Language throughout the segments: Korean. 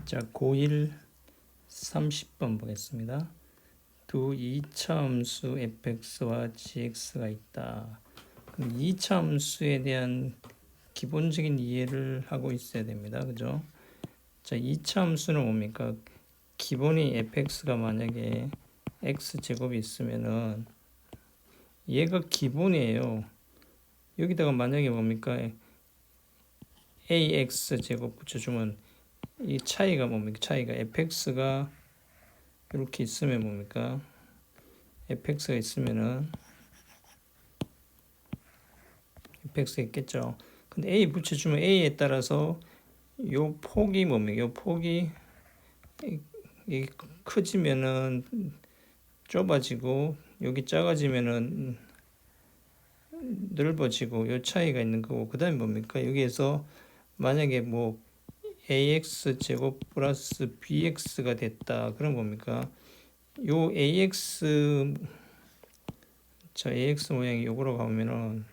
자, 고1 30번 보겠습니다. 두 이차함수 fx와 gx가 있다. 그럼 이차함수에 대한 기본적인 이해를 하고 있어야 됩니다. 그죠? 자, 이차함수는 뭡니까? 기본이 fx가 만약에 x제곱이 있으면은 얘가 기본이에요. 여기다가 만약에 뭡니까? ax제곱 붙여주면 이 차이가 뭡니까? 차이가 fx가 이렇게 있으면 뭡니까? fx가 있으면은 fx가 있겠죠. 근데 a 붙여주면 a에 따라서 요 폭이 뭡니까? 요 폭이 이게 커지면은 좁아지고 여기 작아지면은 넓어지고 요 차이가 있는 거고, 그 다음에 뭡니까? 여기에서 만약에 뭐 ax 제곱 플러스 bx가 됐다. 그럼 뭡니까? 요 ax, 자 ax 모양이 요거로 가면은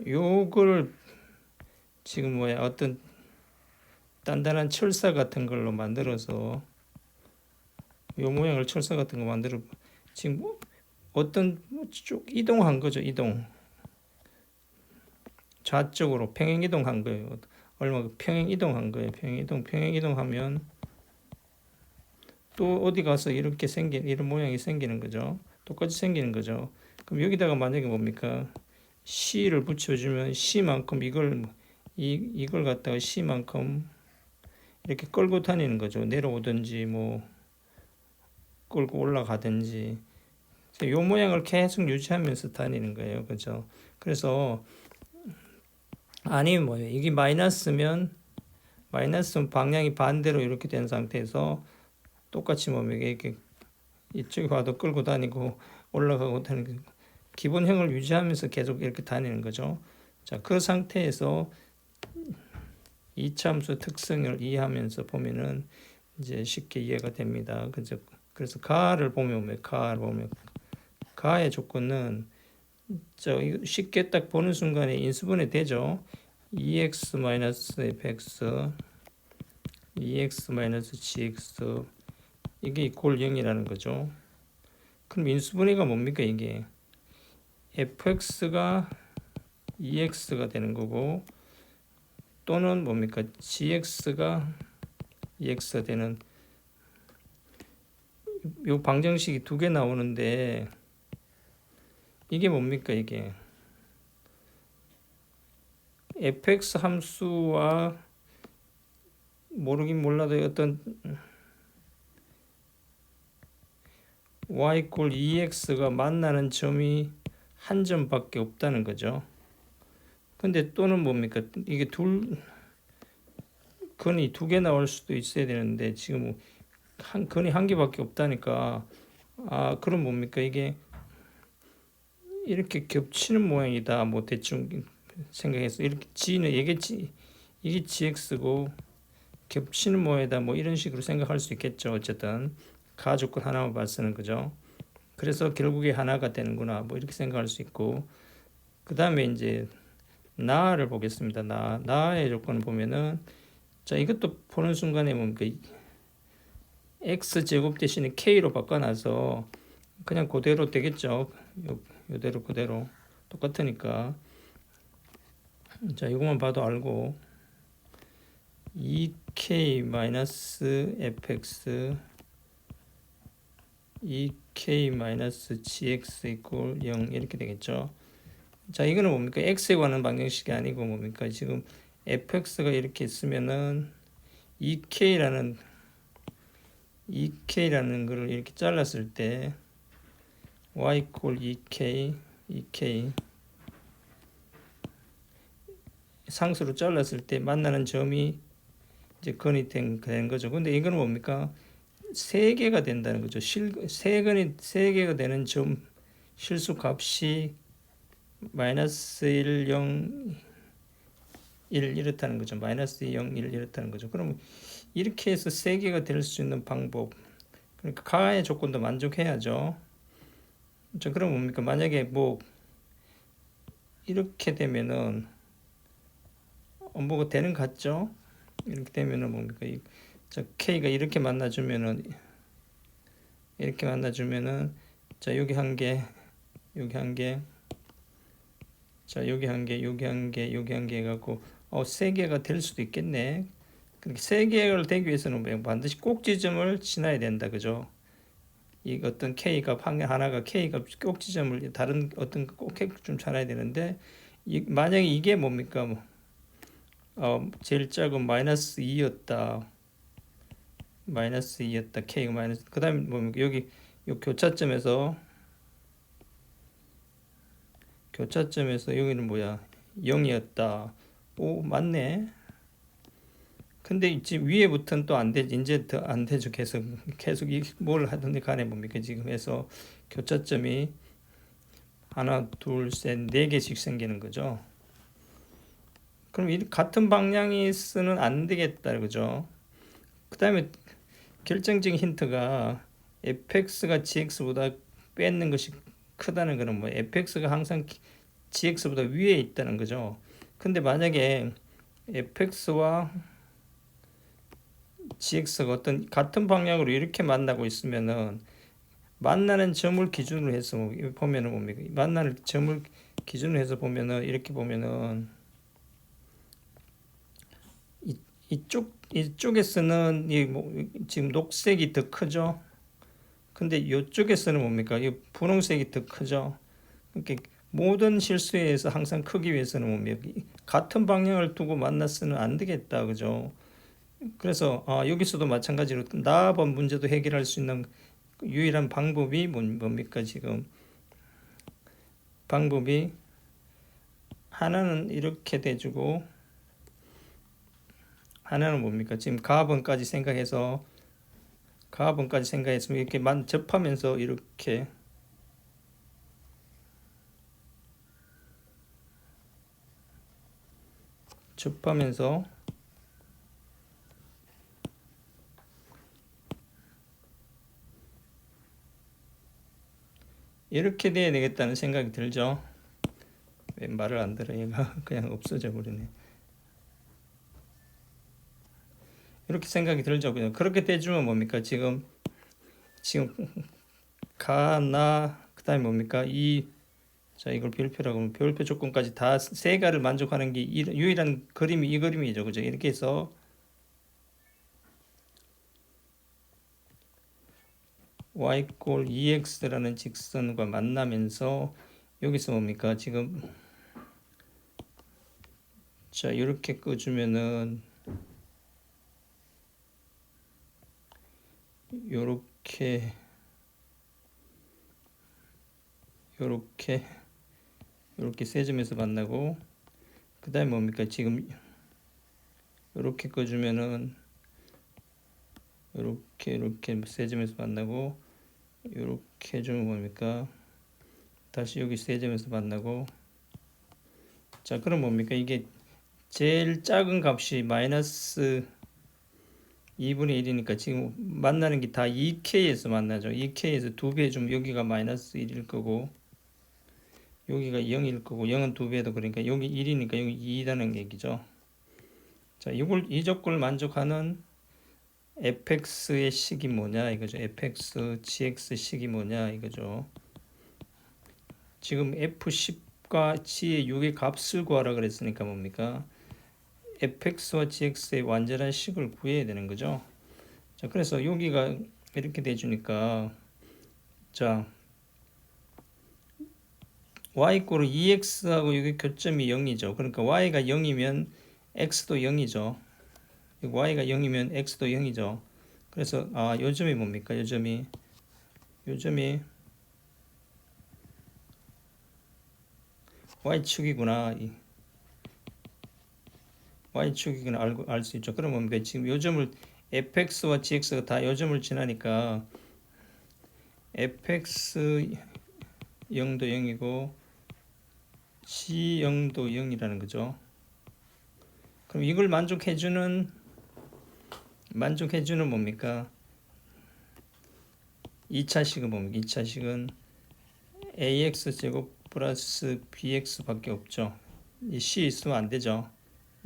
요걸 지금 뭐야 어떤 단단한 철사 같은 걸로 만들어서 요 모양을 철사 같은 거 만들어 지금 뭐 어떤 쭉 이동한 거죠. 이동 좌쪽으로 평행 이동한 거예요. 얼마 평행 이동한 거예요. 평행 이동하면 또 어디 가서 이렇게 생긴 이런 모양이 생기는 거죠. 똑같이 생기는 거죠. 그럼 여기다가 만약에 뭡니까? C를 붙여주면 C만큼 이걸 갖다가 C만큼 이렇게 끌고 다니는 거죠. 내려오든지 뭐 끌고 올라가든지 이 모양을 계속 유지하면서 다니는 거예요. 그죠? 그래서 아니면 뭐예요? 이게 마이너스면 방향이 반대로 이렇게 된 상태에서 똑같이 뭐 이렇게 이쪽에 와도 끌고 다니고 올라가고 다니고 기본형을 유지하면서 계속 이렇게 다니는 거죠. 자, 그 상태에서 이차함수 특성을 이해하면서 보면은 이제 쉽게 이해가 됩니다. 그래서 가를 보면 가의 조건은 쉽게 딱 보는 순간에 인수분해 되죠. 2x-fx 2x-gx 이게 이퀄 0이라는 거죠. 그럼 인수분해가 뭡니까? 이게 fx가 2x가 되는 거고 또는 뭡니까? gx가 2x가 되는 요 방정식이 두 개 나오는데 이게 뭡니까? 이게 fx 함수와 모르긴 몰라도 어떤 y = 2x가 만나는 점이 한 점밖에 없다는 거죠. 근데 또는 뭡니까? 이게 근이 두 개 나올 수도 있어야 되는데 지금 근이 한 개밖에 없다니까. 그럼 뭡니까? 이게 이렇게 겹치는 모양이다. 뭐 대충 생각해서 이렇게 이게 gx고 겹치는 모양이다. 뭐 이런 식으로 생각할 수 있겠죠. 어쨌든 가조건 하나만 봐서는 그죠. 그래서 결국에 하나가 되는구나. 뭐 이렇게 생각할 수 있고, 그 다음에 이제 나를 보겠습니다. 나의 조건을 보면은 자 이것도 보는 순간에 뭡니까? x 제곱 대신에 k로 바꿔놔서 그냥 그대로 되겠죠. 요대로 그대로 똑같으니까. 자 이것만 봐도 알고 2k-fx 2k-gx = 0 이렇게 되겠죠. 자 이거는 뭡니까? x에 관한 방정식이 아니고 뭡니까? 지금 fx가 이렇게 있으면은 2k라는 거를 이렇게 잘랐을 때 y = 2k 상수로 잘랐을 때 만나는 점이 이제 근이 된 거죠. 근데 이거는 뭡니까? 세 개가 된다는 거죠. 세 개가 되는 점 실수 값이 -1, 0, 1 이렇다는 거죠. -2, 0, 1 이렇다는 거죠. 그럼 이렇게 해서 세 개가 될 수 있는 방법. 그러니까 가의 조건도 만족해야죠. 자, 그럼 뭡니까? 만약에 뭐 이렇게 되면은 뭐가 되는 것 같죠? 이렇게 되면은 뭡니까? 자, K가 이렇게 만나주면은 자, 여기 한 개, 여기 한 개, 자, 여기 한 개, 여기 한 개, 여기 한 개 해갖고 세 개가 될 수도 있겠네. 그러니까 세 개를 되기 위해서는 반드시 꼭지점을 지나야 된다, 그죠? 이 어떤 K값 하나가 K값 꼭지점을 다른 어떤 꼭지점 좀 찾아야 되는데 만약에 이게 뭡니까? 제일 작은 마이너스 2였다. 마이너스 2였다. K가 마이너스. 그 다음에 뭡니까? 여기 요 교차점에서 여기는 뭐야? 0이었다. 오, 맞네. 근데 지금 위에부터는 또 안 되지. 이제 더 안 되죠. 계속 뭘 하든지 간에 뭡니까? 지금 해서 교차점이 하나, 둘, 셋, 네 개씩 생기는 거죠. 그럼 이 같은 방향이서는 안 되겠다, 그죠? 그 다음에 결정적인 힌트가 fx가 gx보다 뺏는 것이 크다는 거는 뭐 fx가 항상 gx보다 위에 있다는 거죠. 근데 만약에 fx와 gx가 어떤 같은 방향으로 이렇게 만나고 있으면은 만나는 점을 기준으로 해서 보면은 뭡니까? 만나는 점을 기준으로 해서 보면은 이렇게 보면은 이쪽에서는 지금 녹색이 더 크죠. 근데 이쪽에서는 뭡니까? 이 분홍색이 더 크죠. 그러니까 모든 실수에서 항상 크기 위해서는 뭡니까? 같은 방향을 두고 만났으면 안 되겠다, 그죠? 그래서 여기서도 마찬가지로 나번 문제도 해결할 수 있는 유일한 방법이 뭡니까? 지금 방법이 하나는 이렇게 돼주고 하나는 뭡니까? 지금 가번까지 생각했으면 이렇게 접하면서 이렇게 접하면서 이렇게 돼야 되겠다는 생각이 들죠. 왜 말을 안 들어? 얘가 그냥 없어져 버리네. 이렇게 생각이 들죠. 그냥 그렇게 돼주면 뭡니까? 지금 그다음에 뭡니까? 자, 이걸 별표라고 하면 별표 조건까지 다 세 가를 만족하는 게 유일한 그림이 이 그림이죠. 그죠? 이렇게 해서 y 꼴 2x라는 직선과 만나면서 여기서 뭡니까? 지금 자, 이렇게 끄주면은 요렇게 세 점에서 만나고 그 다음에 뭡니까? 지금 요렇게 꺼주면은 요렇게 세 점에서 만나고 요렇게 해주면 뭡니까? 다시 여기 세 점에서 만나고 자, 그럼 뭡니까? 이게 제일 작은 값이 마이너스 2분의 1이니까 지금 만나는 게 다 2k에서 만나죠. 2k에서 2배 해주면 여기가 마이너스 1일 거고 여기가 0일 거고 0은 2배도 그러니까 여기 1이니까 여기 2라는 얘기죠. 자, 이 조건을 만족하는 fx의 식이 뭐냐 이거죠. fx gx 식이 뭐냐 이거죠. 지금 f10과 g의 6의 값을 구하라 그랬으니까 뭡니까? fx와 gx의 완전한 식을 구해야 되는 거죠. 자, 그래서 여기가 이렇게 돼주니까 자, y 꼴 2x하고 여기 교점이 0이죠. 그러니까 y가 0이면 x도 0이죠. y가 0이면 x도 0이죠. 그래서 요 점이 뭡니까? 요 점이 y축이구나. y축이구나 알 수 있죠. 그럼 뭡니까? 지금 요 점을 fx와 gx가 다 요 점을 지나니까 fx 0도 0이고 g 0도 0이라는 거죠. 그럼 이걸 만족해주는 뭡니까? 2차식은 뭡니까? 2차식은 ax제곱 플러스 bx 밖에 없죠. 이 c 있으면 안 되죠.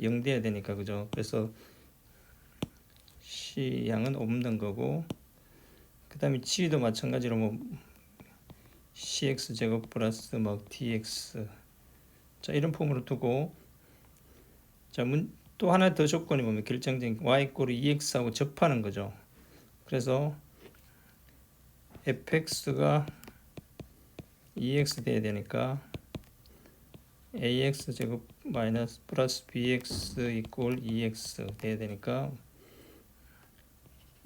0 돼야 되니까, 그죠? 그래서 c C 양은 없는 거고, 그 다음에 G도 마찬가지로 뭐 CX 제곱 플러스 막 DX, 자 이런 폼으로 두고, 자 또 하나 더 조건이 보면 결정적인 y 이꼴 EX하고 접하는 거죠. 그래서 fx가 EX 돼야 되니까 ax 제곱 마이너스 플러스 bx 이꼴 EX 돼야 되니까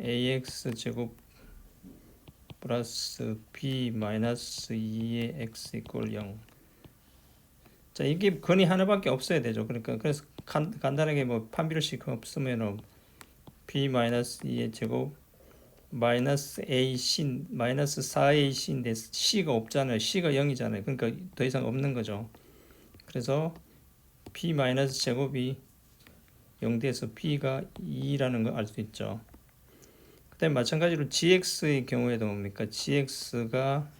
ax 제곱 플러스 b 마이너스 2의 x 이꼴 0. 자 이게 근이 하나밖에 없어야 되죠. 그러니까 그래서 간단하게 뭐 판별식 없으면은 b 마이너스 2의 제곱 마이너스 ac 마이너스 4ac인데 c가 없잖아요. c가 0이잖아요. 그러니까 더 이상 없는 거죠. 그래서 b 마이너스 제곱이 0 돼서 b가 2라는 걸 알 수 있죠. 그 다음에 마찬가지로 gx의 경우에도 뭡니까? gx가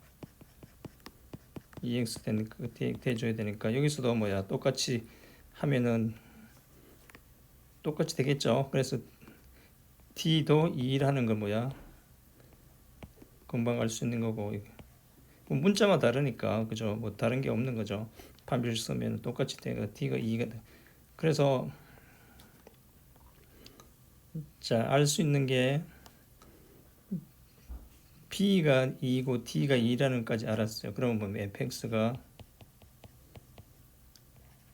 EX 돼줘야 되니까 여기서도 뭐야 똑같이 하면은 똑같이 되겠죠. 그래서 D도 2라는 건 뭐야 금방 알 수 있는 거고, 뭐 문자만 다르니까 그죠. 뭐 다른 게 없는 거죠. 판별 쓰면 똑같이 되고 D가 2가 돼. 그래서 자 알 수 있는 게 B가 2고 D가 2라는 것까지 알았어요. 그러면 뭐 fx가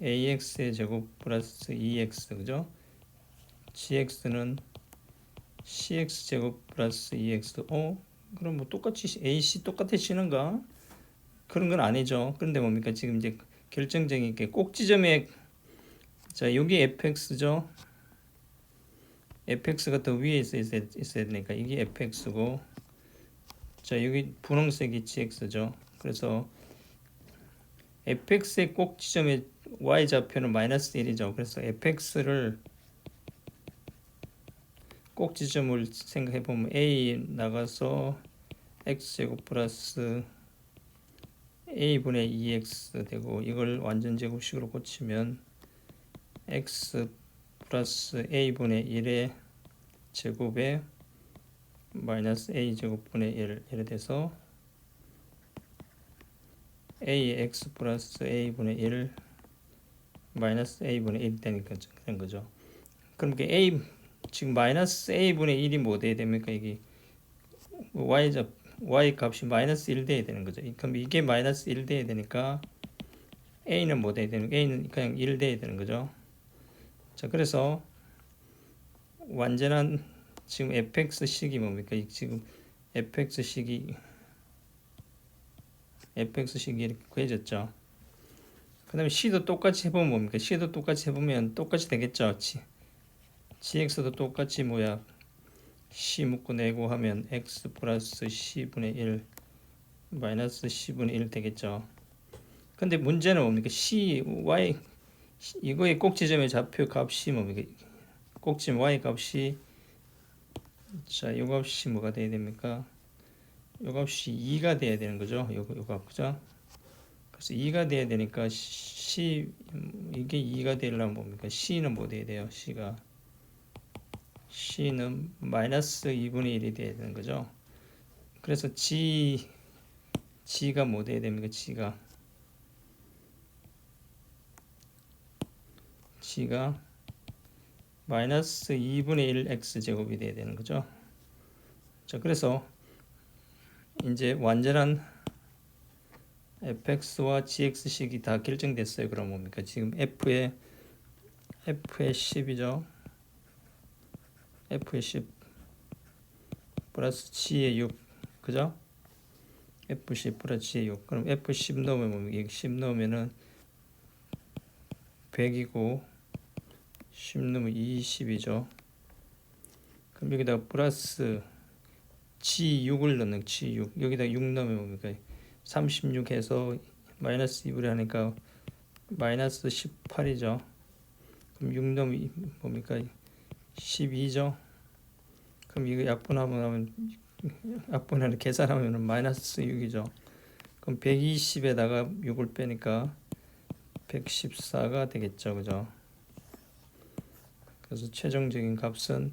ax의 제곱 플러스 2x 그죠? gx는 cx 제곱 플러스 2x. 그럼 뭐 똑같이 ac 똑같아지는가? 그런 건 아니죠. 그런데 뭡니까? 지금 이제 결정적인 게 꼭지점에, 자 여기 fx죠. fx가 더 위에 있어야 되니까 이게 fx고, 자 여기 분홍색이 gx죠. 그래서 fx의 꼭지점의 y좌표는 마이너스 1이죠. 그래서 fx를 꼭지점을 생각해 보면 a 나가서 x제곱 플러스 a분의 2x 되고, 이걸 완전 제곱식으로 고치면 x 플러스 a분의 1의 제곱에 마이너스 a제곱분의 1 이래 돼서 ax 플러스 a분의 1 마이너스 a분의 1 되니까 그런 거죠. 그럼 그 a 지금 마이너스 a분의 1이 뭐 돼야 됩니까? 이게 y 값이 마이너스 1 돼야 되는 거죠. 그럼 이게 마이너스 1 돼야 되니까 a는 뭐 돼야 되는, a는 그냥 1 돼야 되는 거죠. 자 그래서 완전한 지금 fx식이 뭡니까? 지금 fx식이 이렇게 구해졌죠. 그 다음에 c도 똑같이 해보면 뭡니까? c도 똑같이 해보면 똑같이 되겠죠. gx도 똑같이 뭐야 c 묶고 내고 하면 x 플러스 c분의 1 마이너스 c분의 1 되겠죠. 근데 문제는 뭡니까? y 이거의 꼭지점의 좌표 값이 뭡니까? 꼭지점 y 값이, 자 요 값이 뭐가 돼야 됩니까? 요 값이 2가 돼야 되는 거죠. 요 값 그죠? 그래서 2가 돼야 되니까 이게 2가 되려면 뭡니까? c는 뭐 돼야 돼요? c는 마이너스 2분의 1이 돼야 되는 거죠. 그래서 g가 뭐 돼야 됩니까? g가 마이너스 2분의 1 x제곱이 돼야 되는 거죠. 자 그래서 이제 완전한 fx와 gx식이 다 결정됐어요. 그럼 뭡니까? 지금 f의 10이죠. f의 10 플러스 g의 6 그죠? f10 플러스 g의 6. 그럼 f10 넣으면 뭡니까? 10 넣으면은 100이고 10 넣으면 20이죠. 그럼 여기다가 플러스 g6을 넣는 g6. 여기다 6 넣으면 뭡니까? 36 해서 마이너스 2분의 하니까 마이너스 18이죠. 그럼 6 넣으면 뭡니까? 12죠. 그럼 이거 약분하면 계산하면 마이너스 6이죠. 그럼 120에다가 6을 빼니까 114가 되겠죠. 그죠? 그래서 최종적인 값은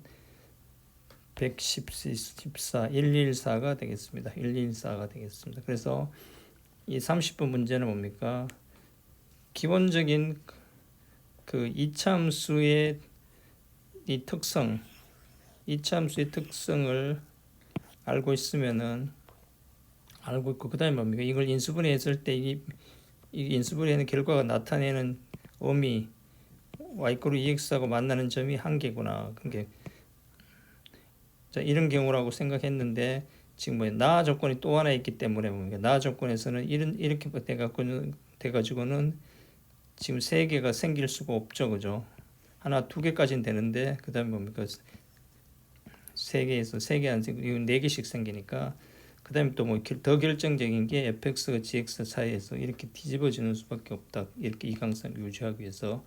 114, 114가 되겠습니다. 114가 되겠습니다. 그래서 이 30번 문제는 뭡니까? 기본적인 그 이차함수의 이 특성, 이차함수의 특성을 알고 있으면은 알고 있고 그다음에 뭡니까? 이걸 인수분해했을 때 이 인수분해하는 결과가 나타내는 의미 y=2x하고 만나는 점이 한계구나. 그게 자, 이런 경우라고 생각했는데 지금 나 조건이 또 하나 있기 때문에 뭡니까? 나 조건에서는 이렇게 돼가지고는 지금 세 개가 생길 수가 없죠, 그죠? 하나, 두 개까지는 되는데 그다음에 뭡니까? 세 개 안 생기고 이건 네 개씩 생기니까 그다음에 또 뭐 더 결정적인 게 fx가 gx 사이에서 이렇게 뒤집어지는 수밖에 없다. 이렇게 이강성 유지하기 위해서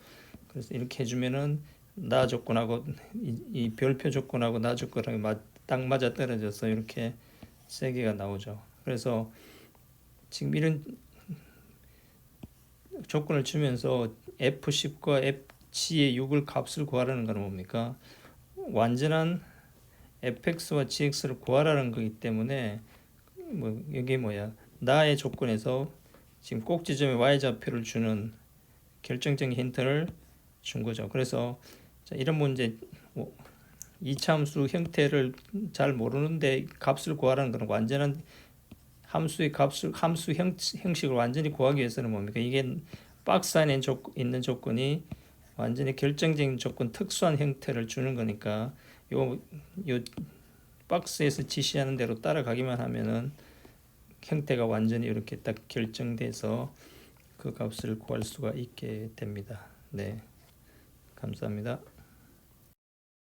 그래서 이렇게 해주면은 나 조건하고 이 별표 조건하고 나 조건하고 딱 맞아 떨어져서 이렇게 세 개가 나오죠. 그래서 지금 이런 조건을 주면서 F10과 Fg의 6을 값을 구하라는 건 뭡니까? 완전한 fx와 gx를 구하라는 거기 때문에 뭐 여기 나의 조건에서 지금 꼭 지점에 y좌표를 주는 결정적인 힌트를 준 거죠. 그래서 자, 이런 문제 이차함수 형태를 잘 모르는데 값을 구하라는 것은 완전한 함수의 값을 형식을 완전히 구하기 위해서는 뭡니까? 이게 박스 안에 있는 조건이 완전히 결정적인 조건 특수한 형태를 주는 거니까 요 박스에서 지시하는 대로 따라가기만 하면은 형태가 완전히 이렇게 딱 결정돼서 그 값을 구할 수가 있게 됩니다. 네, 감사합니다.